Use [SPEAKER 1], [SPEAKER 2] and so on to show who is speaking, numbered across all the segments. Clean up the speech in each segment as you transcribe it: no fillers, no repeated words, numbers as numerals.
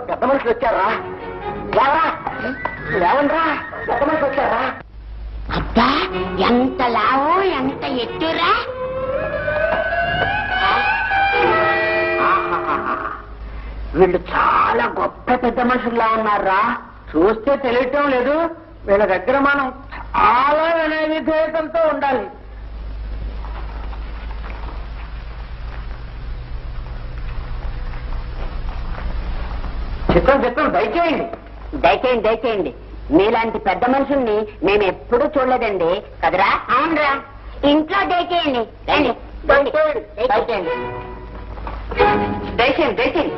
[SPEAKER 1] పెద్ద మనుషులు వచ్చారా? లేవండ్రా, పెద్ద మనుషులు వచ్చారా?
[SPEAKER 2] అబ్బా, ఎంత లావు, ఎంత ఎత్తురా!
[SPEAKER 1] వీళ్ళు చాలా గొప్ప పెద్ద మనుషుల్లా ఉన్నారా? చూస్తే తెలియటం లేదు. వీళ్ళ దగ్గర మనం చాలా వినయ విధేయతంతో ఉండాలి. చిత్రం దయచేయండి.
[SPEAKER 2] దయచేయండి, దయచేయండి. మీలాంటి పెద్ద మనుషుల్ని మేము ఎప్పుడూ చూడలేదండి కదరా? అవునరా, ఇంట్లో దయచేయండి. దయచేయండి, దయచేయండి, దయచేయండి.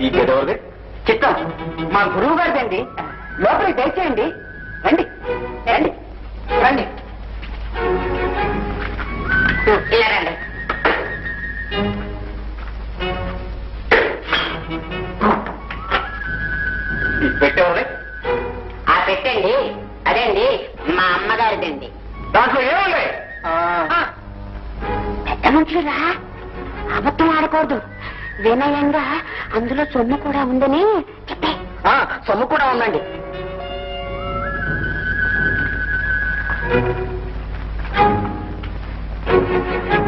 [SPEAKER 1] ఈ గెదవది
[SPEAKER 2] చిత్తం మా గురువు గారిదండి. లోపలికి దయచేయండి. రండి రండి రండి, ఇలా రండి.
[SPEAKER 1] పెట్టేవాళ్ళే
[SPEAKER 2] ఆ పెట్టండి, అదండి మా అమ్మగారిదండి.
[SPEAKER 1] దాంట్లో ఏముంది?
[SPEAKER 2] పెద్ద మనుషులురా, అబద్ధం ఆడకూడదు. వినయంగా అందులో సొమ్ము కూడా ఉందని చెప్పే.
[SPEAKER 1] సొమ్ము కూడా ఉందండి.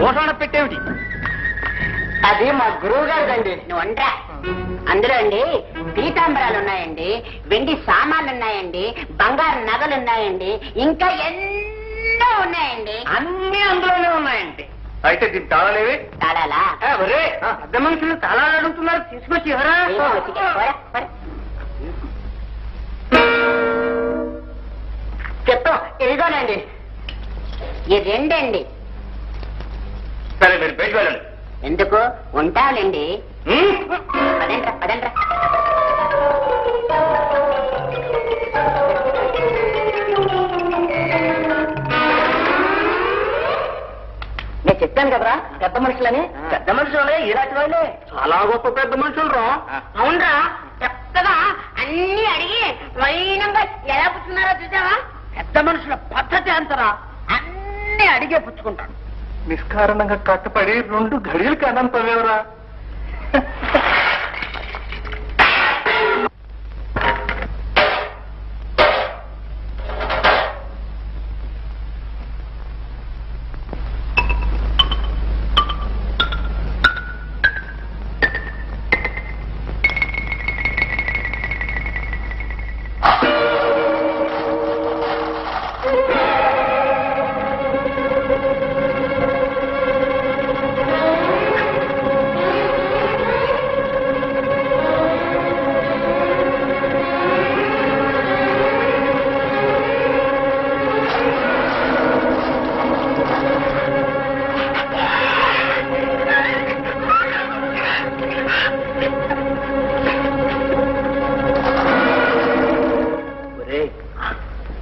[SPEAKER 1] ఓసాడ పెట్టేమిటి? అది మా గురువు గారిదండి.
[SPEAKER 2] నువ్వు అండ్రా. అందులో అండి పీతాంబరాలు ఉన్నాయండి, వెండి సామాన్లు ఉన్నాయండి, బంగారు నగలు ఉన్నాయండి, ఇంకా ఎన్నో ఉన్నాయండి.
[SPEAKER 1] అన్ని అందులోనే ఉన్నాయండి. అయితే దీని తాళాలేవి?
[SPEAKER 2] తాళాలా?
[SPEAKER 1] ఒరే, పెద్ద మనుషులు తాళాలు అడుగుతున్నారు, తీసుకొచ్చి ఎవరా?
[SPEAKER 2] చెప్తాం, ఇదిగోనండి. ఈ రెండండి.
[SPEAKER 1] సరే, మీరు బయట వెళ్ళండి.
[SPEAKER 2] ఎందుకు? ఉంటావులేండి. పదండ్రా, పదండ్రా.
[SPEAKER 1] నేను చెప్పాను కదరా పెద్ద మనుషులని. పెద్ద మనుషులే ఇలాంటి వాళ్ళే చాలా గొప్ప పెద్ద మనుషులు రా.
[SPEAKER 2] అవునరా, చక్కగా అన్ని అడిగి వైనంగా ఎలా పుచ్చుకున్నారో చూసావా?
[SPEAKER 1] పెద్ద మనుషుల పద్ధతి అంతరా, అన్ని అడిగే పుచ్చుకుంటాడు. నిష్కారణంగా కట్టుపడి 2 గడియలు కదంతవేవరా?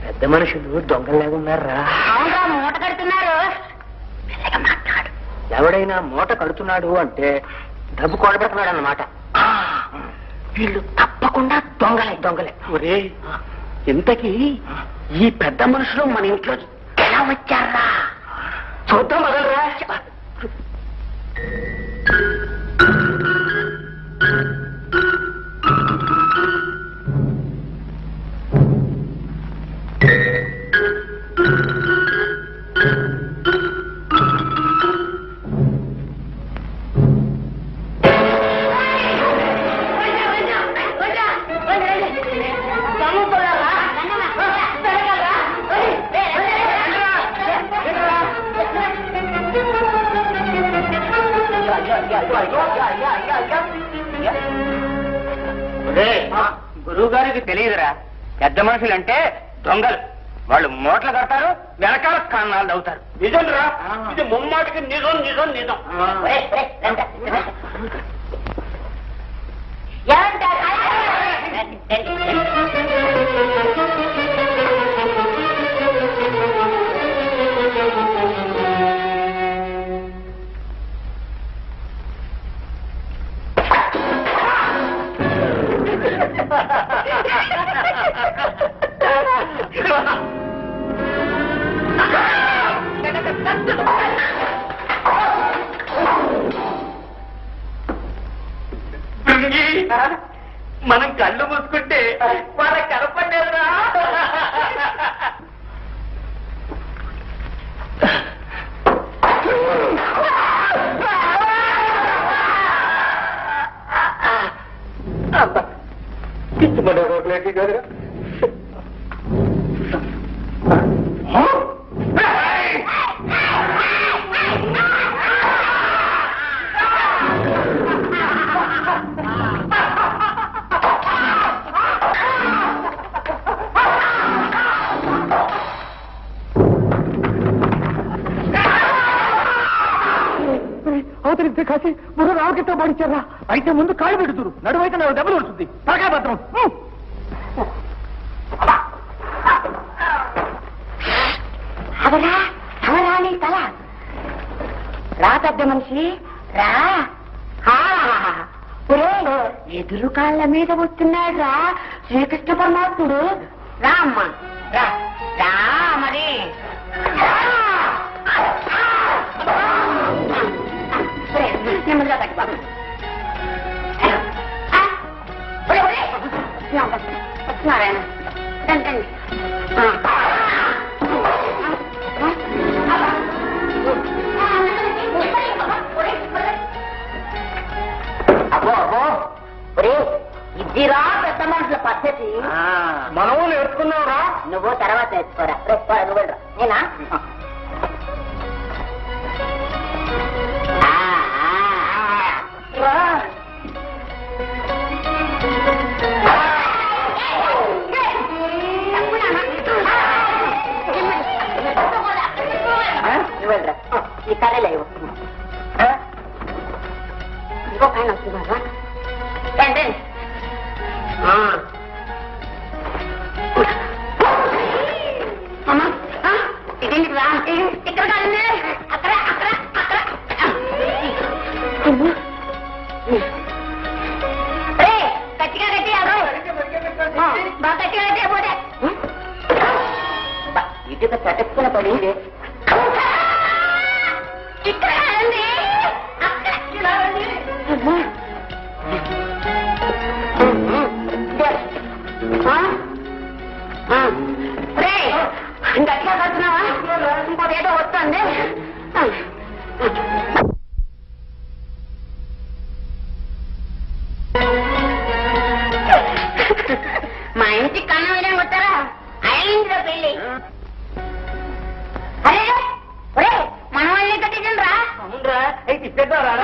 [SPEAKER 1] పెద్ద మనుషులు దొంగలాగా ఉన్నారా?
[SPEAKER 2] అవునరా, మూట కడుతున్నారు.
[SPEAKER 1] మాట్లాడు. ఎవడైనా మూట కడుతున్నాడు అంటే డబ్బు కొడబెడుతున్నాడు అన్నమాట. వీళ్ళు తప్పకుండా దొంగలే. ఒరే, ఇంతకీ ఈ పెద్ద మనుషులు మన ఇంట్లో ఎలా వచ్చారా? చూద్దాం వదలరా. గురువు గారికి తెలియదురా, పెద్ద మనుషులంటే దొంగలు. వాళ్ళు మూటలు కడతారు, వెనకాల కన్నాలు అవుతారు. నిజం రా, ఇది ముమ్మాటికి నిజం నిజం నిజం. మనం కళ్ళు మూసుకుంటే వాళ్ళకి కనపడలేదురా. పిచ్చిమనే రోడ్లేకి గారు అవతరిస్తే కాసి ముందు రావకితో పాడిచ్చారా. అయితే ముందు కాళ్ళు పెడుతురు, నడువైతే నాకు దెబ్బలు పడుతుంది. తలకాయ భద్రం.
[SPEAKER 2] అవరా అవరా నీ తల రా, పెద్ద మనిషి రా. ఎదురు కాళ్ళ మీద వస్తున్నాడు రా శ్రీకృష్ణ పరమాత్ముడు. రా అమ్మా రా రా మరి. నెమ్మదిగా కట్టి బాబు. వస్తున్నారాయన రండి. అబ్బో అబ్బో ఒరే, ఇదిరా పెద్ద మనుషుల పద్ధతి.
[SPEAKER 1] మనము నేర్చుకున్నావురా.
[SPEAKER 2] నువ్వు తర్వాత నేర్చుకోరా. రేపు నువ్వు వెళ్ళరా. నేనా ఈ కళలో ఇంకో పైన వస్తున్నారా. రండి అమ్మా, ఇదేంటి రా ఇక్కడ కాదండి, అక్కడ అక్కడ అక్కడ. గట్టిగా గట్టి బాగా గట్టిగా గట్టి పోతే ఇటుక చటుక్కున పడి ఇక్కడ కాదండి అక్కడ. గట్టిగా కడుతున్నావా? ఇంకోటేదో వస్తుంది. మా ఇంటి కన్నం వేయడానికి వస్తారా? అయిందిరా పెళ్ళి. అరే ఒరే, మన వాళ్ళని కట్టించండి రా.
[SPEAKER 1] అవునరా, అయితే ఇప్పేద్దారా.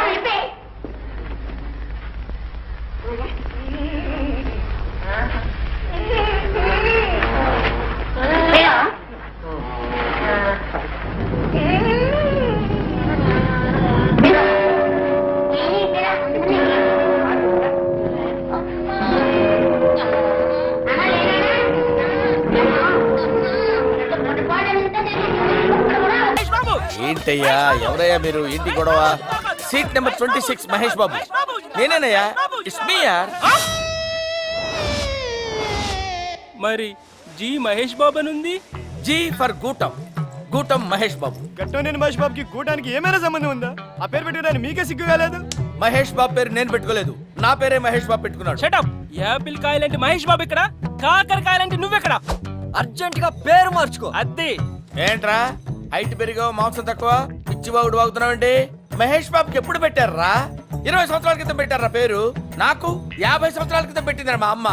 [SPEAKER 3] ఏంటయ్యా, ఎవరయ్యా మీరు? ఏంటి గొడవ? Seat number 26 Mahesh Babu. నేనేనయ్యా, ఇట్స్ మీ యార్.
[SPEAKER 4] మరి జీ మహేష్ బాబు అని ఉంది.
[SPEAKER 3] జీ ఫర్ గూటం, గూటం మహేష్ బాబు.
[SPEAKER 5] గట్టోనేని మహేష్ బాబుకి గూటానికి ఏమైనా సంబంధం ఉందా? ఆ పేరు పెట్టుకోవడానికి మీకే సిగ్గు కాలేదు?
[SPEAKER 3] మహేష్ బాబు పేరు నేను పెట్టుకోలేదు, నా పేరే మహేష్ బాబు పెట్టుకున్నాడు.
[SPEAKER 4] షటప్. యాపిల్ కాయలంటే మహేష్ బాబు ఇక్కడ, కాకరకాయలంటే నువ్వెక్కడ?
[SPEAKER 5] అర్జెంట్ గా పేరు మార్చుకో.
[SPEAKER 4] అదే
[SPEAKER 3] ఏంట్రా, హైట్ పెరిగావు మాంసం తక్కువ, పిచ్చి బాగుడు వాగుతున్నావండి. మహేష్ బాబుకి ఎప్పుడు పెట్టారా? 20 సంవత్సరాల క్రితం పెట్టారా పేరు? నాకు 50 సంవత్సరాల క్రితం పెట్టిందిరా మా అమ్మ.